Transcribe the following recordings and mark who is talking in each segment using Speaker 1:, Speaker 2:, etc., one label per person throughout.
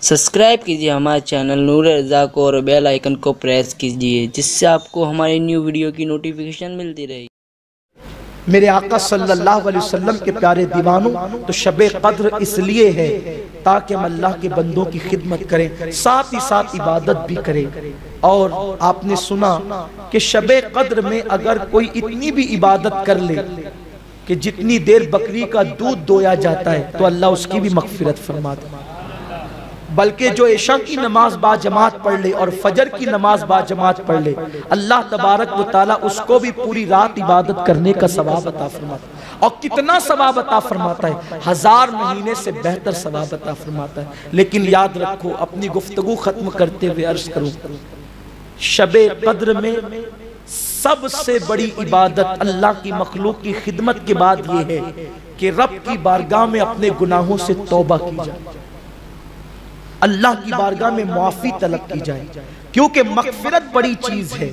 Speaker 1: Subscribe کیجیے ہمارے channel نور رضا کو اور بیل آئیکن کو پریس کیجیے جس سے آپ کو ہماری نیو ویڈیو کی نوٹیفیکیشن ملتی رہے۔
Speaker 2: میرے آقا صلی اللہ علیہ وسلم کے پیارے دیوانوں، تو شب قدر اس لیے ہے تاکہ ہم اللہ کے بندوں کی خدمت کریں، ساتھ ہی ساتھ عبادت بھی کریں۔ اور آپ نے سنا کہ شب قدر میں اگر کوئی اتنی بھی عبادت کر لے کہ جتنی دیر بکری کا دودھ دویا جاتا ہے تو اللہ اس کی بھی مغفرت فرما دے، بلکہ جو عشاء کی نماز با جماعت پڑھ لے اور فجر کی نماز با جماعت پڑھ لے، اللہ تبارک و تعالیٰ اس کو بھی پوری رات عبادت کرنے کا ثواب عطا فرماتا ہے۔ اور کتنا ثواب عطا فرماتا ہے؟ 1000 مہینے سے بہتر ثواب عطا فرماتا ہے۔ لیکن یاد رکھو، اپنی گفتگو ختم کرتے ہوئے عرض کروں، شب قدر میں سب سے بڑی عبادت اللہ کی مخلوق کی خدمت کے بعد یہ ہے کہ رب کی بارگاہ میں اپنے گناہوں سے توبہ کی جائے، اللہ کی بارگاہ میں معافی طلب کی جائے، کیونکہ مغفرت بڑی چیز ہے۔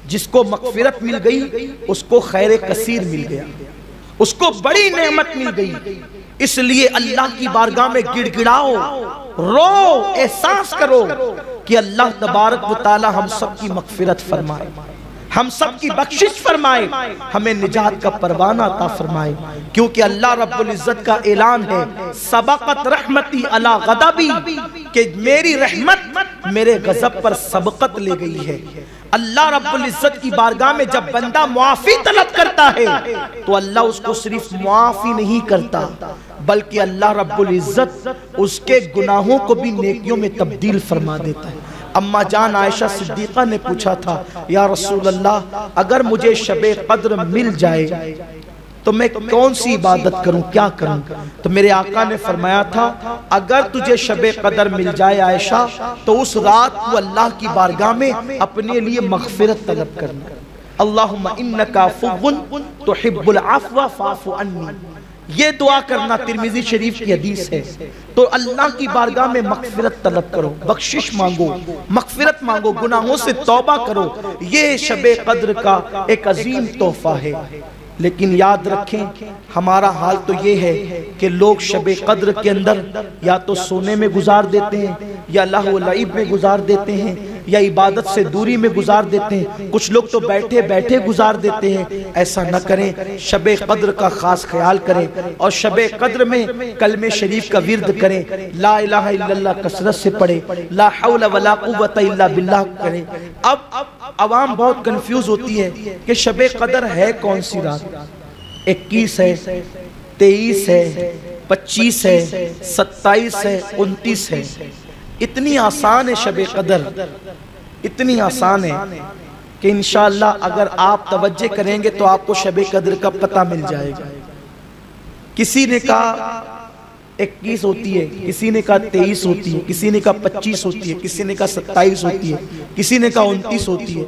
Speaker 2: جس کو مغفرت مل گئی اس کو خیر کثیر مل گیا، اس کو بڑی نعمت مل گئی۔ اس لیے اللہ کی بارگاہ میں گڑ گڑاؤ، رو، احساس کرو کہ اللہ تبارک و تعالی ہم سب کی مغفرت فرمائے، ہم سب کی بخشش فرمائے، ہمیں نجات کا پروانہ عطا فرمائے، کیونکہ اللہ رب العزت کا اعلان ہے، سبقت رحمتی علی غضبی، کہ میری رحمت میرے غضب پر سبقت لے گئی ہے۔ اللہ رب العزت کی بارگاہ میں جب بندہ معافی طلب کرتا ہے تو اللہ اس کو صرف معافی نہیں کرتا، بلکہ اللہ رب العزت اس کے گناہوں کو بھی نیکیوں میں تبدیل فرما دیتا ہے۔ اما جان عائشہ صدیقہ نے پوچھا تھا، یا رسول اللہ، اگر مجھے شب قدر مل جائے تو میں کون سی عبادت کروں، کیا کروں؟ تو میرے آقا نے فرمایا تھا، اگر تجھے شب قدر مل جائے عائشہ تو اس رات کو اللہ کی بارگاہ میں اپنے لیے مغفرت طلب کرنا، اللہم انکا عفو تحب العفو فاعف عنی، یہ دعا کرنا ترمذی شریف کی حدیث ہے۔ تو اللہ کی بارگاہ میں مغفرت طلب کرو، بخشش مانگو، مغفرت مانگو، گناہوں سے توبہ کرو، یہ شب قدر کا ایک عظیم تحفہ ہے۔ لیکن یاد رکھیں، ہمارا حال تو یہ ہے کہ لوگ شب قدر کے اندر یا تو سونے میں گزار دیتے ہیں، یا لہو و لعب میں گزار دیتے ہیں، یا عبادت سے دوری میں گزار دیتے ہیں، کچھ لوگ تو بیٹھے بیٹھے گزار دیتے ہیں۔ ایسا نہ کریں، شب قدر کا خاص خیال کریں، اور شب قدر میں کلمہ شریف کا ورد کریں، لا الہ الا اللہ کثرت سے پڑھیں، لا حول ولا قوت الا باللہ کریں۔ اب عوام بہت کنفیوز ہوتی ہے کہ شب قدر ہے کون سی رات؟ 21 ہے، 23 ہے، 25 ہے، 27 ہے، 29 ہے۔ اتنی آسان ہے شب قدر، اتنی آسان ہے کہ انشاءاللہ اگر آپ توجہ کریں گے تو آپ کو شب قدر کا پتہ مل جائے گا۔ کسی نے کہا 21 ہوتی ہے، کسی نے کہا 23 ہوتی ہے، کسی نے کہا 25 ہوتی ہے، کسی نے کہا 27 ہوتی ہے، کسی نے کہا 29 ہوتی ہے۔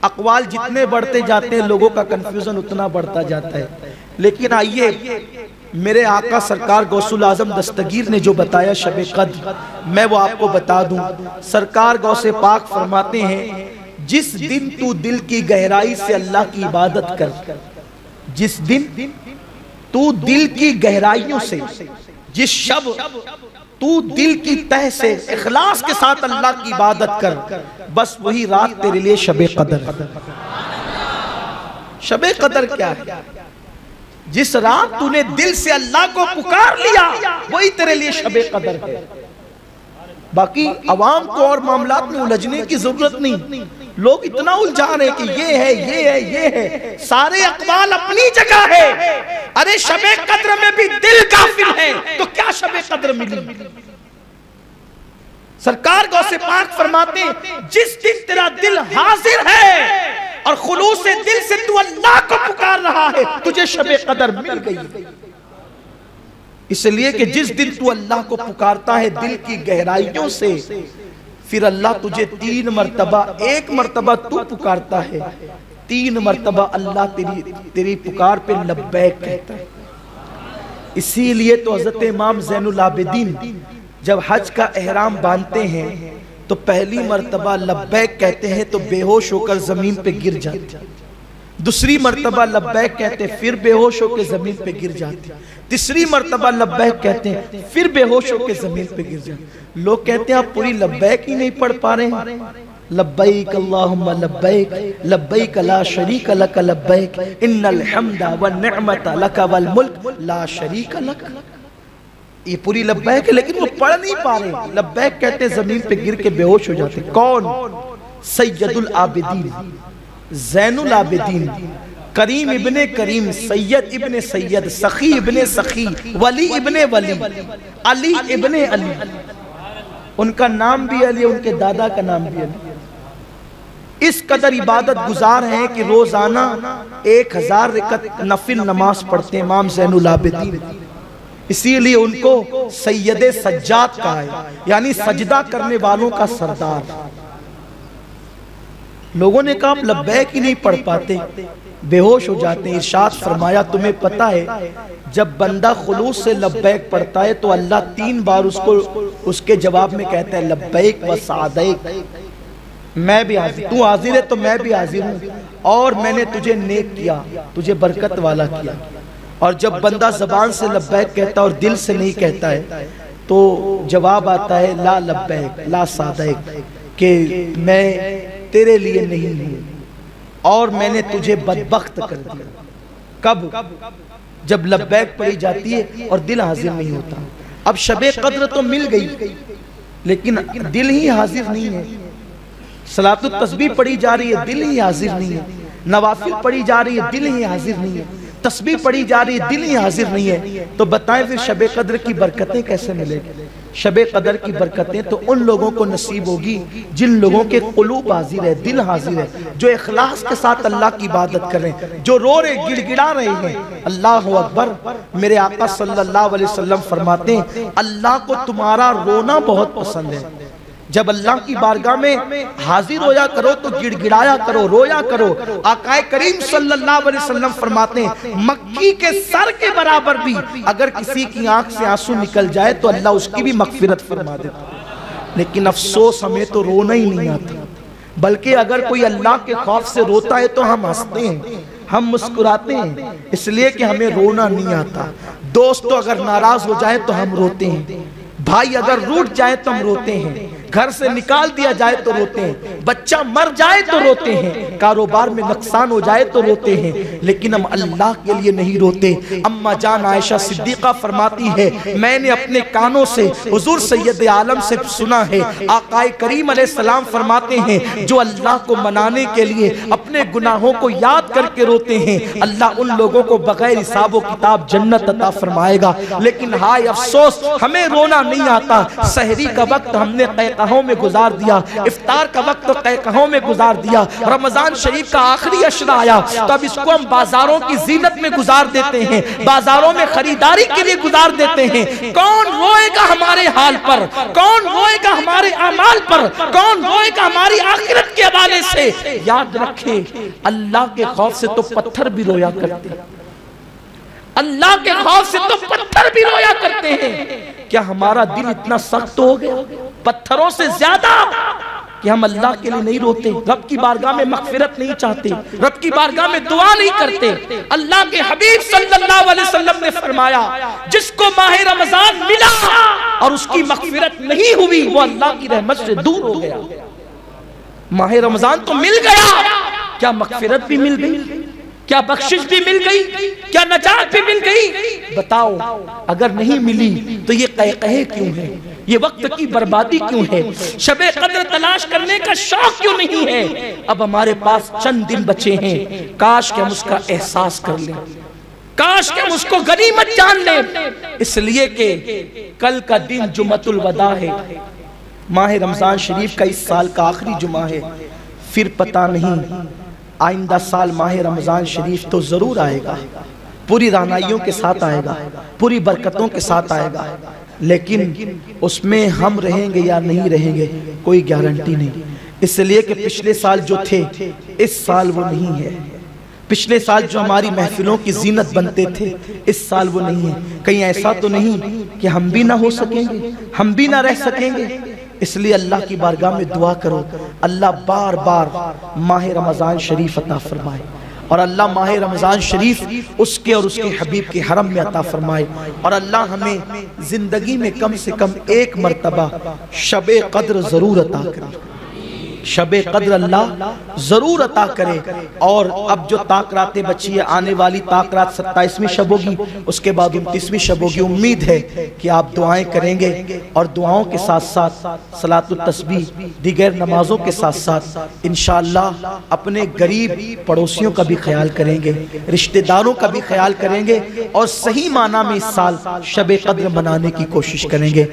Speaker 2: اقوال جتنے بڑھتے جاتے ہیں لوگوں کا کنفیوژن اتنا بڑھتا جاتا ہے۔ لیکن آئیے، میرے آقا سرکار غوث الاعظم دستگیر نے جو بتایا شب قدر، میں وہ آپ کو بتا دوں۔ سرکار غوث پاک فرماتے ہیں، جس دن تو دل کی گہرائی سے اللہ کی عبادت کر، جس دن تو دل کی گہرائیوں سے، جس شب تو دل کی تہ سے اخلاص کے ساتھ اللہ کی عبادت کر، بس وہی رات تیرے لیے شب قدر ہے۔ شب قدر کیا ہے؟ جس رات تو نے دل سے اللہ کو پکار لیا وہی تیرے لیے شب قدر ہے۔ باقی عوام کو اور معاملات میں الجھنے کی ضرورت نہیں، لوگ اتنا الجھا رہے کہ یہ ہے، یہ ہے، یہ ہے، سارے اقوال اپنی جگہ ہے۔ ارے شب قدر میں بھی دل کافر ہے تو کیا شب قدر ملی؟ سرکار غوث پاک فرماتے ہیں، جس دن تیرا دل حاضر ہے اور خلوص دل سے تو اللہ کو پکار رہا ہے، تجھے شب قدر مل گئی۔ اس لیے کہ جس دن تو اللہ کو پکارتا ہے دل کی گہرائیوں سے، پھر اللہ تجھے 3 مرتبہ، ایک مرتبہ تو پکارتا ہے، 3 مرتبہ اللہ تیری پکار پہ لبیک کہتا ہے۔ اسی لیے تو حضرت امام زین العابدین جب حج کا احرام باندھتے ہیں تو پہلی مرتبہ لبیک کہتے ہیں تو بے ہوش ہو کر زمین پہ گر جاتے ہیں۔ دوسری مرتبہ لبیک کہتے ہیں پھر بے ہوش ہو کے زمین پہ گر جاتے ہیں، تیسری مرتبہ لبیک کہتے ہیں پھر بے ہوش ہو کے زمین پہ گر جاتے ہیں۔ لوگ کہتے ہیں آپ پوری لبیک ہی نہیں پڑھ پا رہے ہیں۔ لبیک اللہم لبیک لبیک لا شریک لک لبیک ان الحمد والنعمت لک والملک لا شریک لک، یہ پوری لبیک ہے لیکن وہ پڑھ نہیں پا رہے۔ لبیک کہتے ہیں زمین پہ گر کے بے ہوش ہو جاتے ہیں۔ کون؟ سید العابدین، زین العابدین، کریم ابن کریم، سید ابن سید، سخی ابن سخی، ولی ابن ولی، علی ابن علی، ان کا نام بھی علی، ان کے دادا کا نام بھی علی۔ اس قدر عبادت گزار ہیں کہ روزانہ 1000 رکعت نفل نماز پڑھتے ہیں امام زین العابدین، اسی لیے ان کو سید سجاد کہا ہے، یعنی سجدہ کرنے والوں کا سردار۔ لوگوں نے کہا آپ لبیک ہی نہیں پڑھ پاتے، بے ہوش ہو جاتے ہیں۔ ارشاد فرمایا تمہیں پتہ ہے جب بندہ خلوص سے لبیک پڑھتا ہے تو اللہ 3 بار اس کے جواب میں کہتا ہے لبیک و سعدیک، میں بھی حاضر، تو حاضر ہے تو میں بھی حاضر ہوں، اور میں نے تجھے نیک کیا، تجھے برکت والا کیا۔ اور جب بندہ زبان سے لبیک کہتا ہے اور دل سے نہیں کہتا ہے تو جواب آتا ہے لا لبیک لا سعدیک، کہ میں تیرے لیے نہیں ہوں اور میں نے تجھے بدبخت کر دیا۔ کب؟ جب لبیک پڑھی جاتی ہے اور دل حاضر نہیں ہوتا۔ اب شب قدر تو مل گئی لیکن دل ہی حاضر نہیں ہے۔ صلاۃ التسبیح پڑھی جا رہی ہے، دل ہی حاضر نہیں ہے۔ نوافل پڑھی جا رہی ہے، دل ہی حاضر نہیں ہے۔ تسبیح پڑھی جا رہی ہے، دل ہی حاضر نہیں ہے، تو بتائیں پھر شب قدر کی برکتیں کیسے ملے گی؟ شب قدر کی برکتیں تو ان لوگوں کو نصیب ہوگی جن لوگوں کے قلوب حاضر ہے، دل حاضر ہے، جو اخلاص کے ساتھ اللہ کی عبادت کریں، جو رو رہے گڑ گڑا رہے ہیں۔ اللہ اکبر۔ میرے آقا صلی اللہ علیہ وسلم فرماتے ہیں اللہ کو تمہارا رونا بہت پسند ہے۔ جب اللہ کی بارگاہ میں حاضر ہویا کرو تو گڑ گڑایا کرو، رویا کرو۔ آقا کریم صلی اللہ علیہ وسلم فرماتے ہیں مکی کے سر کے برابر بھی اگر کسی کی آنکھ سے آنسو نکل جائے تو اللہ اس کی بھی مغفرت فرما دیتا۔ لیکن افسوس ہمیں تو رونا ہی نہیں آتا، بلکہ اگر کوئی اللہ کے خوف سے روتا ہے تو ہم ہنستے ہیں، ہم مسکراتے ہیں، اس لیے کہ ہمیں رونا نہیں آتا۔ دوست اگر ناراض ہو جائے تو ہم روتے ہیں، بھائی اگر روٹ جائے تو ہم روتے ہیں، گھر سے نکال دیا جائے تو روتے ہیں، بچہ مر جائے تو روتے ہیں، کاروبار میں نقصان ہو جائے تو روتے ہیں، لیکن ہم اللہ کے لیے نہیں روتے۔ اماں جان عائشہ صدیقہ فرماتی ہے میں نے اپنے کانوں سے حضور سید عالم سے سنا ہے، آقا کریم علیہ السلام فرماتے ہیں جو اللہ کو منانے کے لیے اپنے گناہوں کو یاد کر کے روتے ہیں اللہ ان لوگوں کو بغیر حساب و کتاب جنت عطا فرمائے گا۔ لیکن ہائے افسوس ہمیں رونا نہیں آتا۔ سحری کا وقت ہم نے قہقہوں میں گزار دیا، افطار کا وقت قہقہوں میں گزار دیا، رمضان شریف کا آخری عشرہ آیا تو اب اس کو ہم بازاروں کی زینت میں گزار دیتے ہیں، بازاروں میں خریداری کے لیے گزار دیتے ہیں۔ کون روئے گا ہمارے حال پر؟ کون روئے گا ہمارے اعمال پر؟ کون روئے گا ہماری آخرت کے حوالے سے؟ یاد رکھیں اللہ کے خوف سے تو پتھر بھی رویا کرتے ہیں، اللہ کے خوف سے تو پتھر بھی رویا کرتے ہیں۔ کیا ہمارا دل اتنا سخت ہو گیا پتھروں سے زیادہ کہ ہم اللہ کے لیے نہیں روتے، رب کی بارگاہ میں مغفرت نہیں چاہتے، رب کی بارگاہ میں دعا نہیں کرتے؟ اللہ کے حبیب صلی اللہ علیہ وسلم نے فرمایا جس کو ماہ رمضان ملا اور اس کی مغفرت نہیں ہوئی وہ اللہ کی رحمت سے دور ہو گیا۔ ماہ رمضان تو مل گیا، کیا مغفرت بھی مل گئی؟ کیا بخشش بھی مل گئی؟ کیا نجات بھی مل گئی؟ بتاؤ اگر نہیں ملی تو یہ قہقہے کیوں ہے؟ یہ وقت کی بربادی کیوں ہے؟ شب قدر تلاش کرنے کا شوق کیوں نہیں ہے؟ اب ہمارے پاس چند دن بچے ہیں، کاش کہ ہم اس کا احساس کر لیں، کاش کہ ہم اس کو غنیمت جان لیں، اس لیے کہ کل کا دن جمعۃ الوداع ہے، ماہ رمضان شریف کا اس سال کا آخری جمعہ ہے، پھر پتہ نہیں آئندہ سال ماہ رمضان شریف تو ضرور آئے گا، پوری رعنائیوں کے ساتھ آئے گا، پوری برکتوں کے ساتھ آئے گا، لیکن اس میں ہم رہیں گے یا نہیں رہیں گے کوئی گارنٹی نہیں، اس لیے کہ پچھلے سال جو تھے اس سال وہ نہیں ہے، پچھلے سال جو ہماری محفلوں کی زینت بنتے تھے اس سال وہ نہیں ہے۔ کہیں ایسا تو نہیں کہ ہم بھی نہ ہو سکیں گے، ہم بھی نہ رہ سکیں گے؟ اس لیے اللہ کی بارگاہ میں دعا کرو اللہ بار بار ماہ رمضان شریف عطا فرمائے، اور اللہ ماہ رمضان شریف اس کے اور اس کے حبیب کے حرم میں عطا فرمائے، اور اللہ ہمیں زندگی میں کم سے کم ایک مرتبہ شب قدر ضرور عطا کرے، شب قدر اللہ ضرور عطا کرے۔ اور اب جو تاک راتیں بچی ہے، آنے والی تاک رات 27ویں شب ہوگی، اس کے بعد 29ویں شب ہوگی، امید ہے کہ آپ دعائیں کریں گے، اور دعاؤں کے ساتھ ساتھ صلاۃ التسبیح دیگر نمازوں کے ساتھ ساتھ انشاءاللہ اپنے غریب پڑوسیوں کا بھی خیال کریں گے، رشتہ داروں کا بھی خیال کریں گے، اور صحیح معنی میں اس سال شب قدر منانے کی کوشش کریں گے۔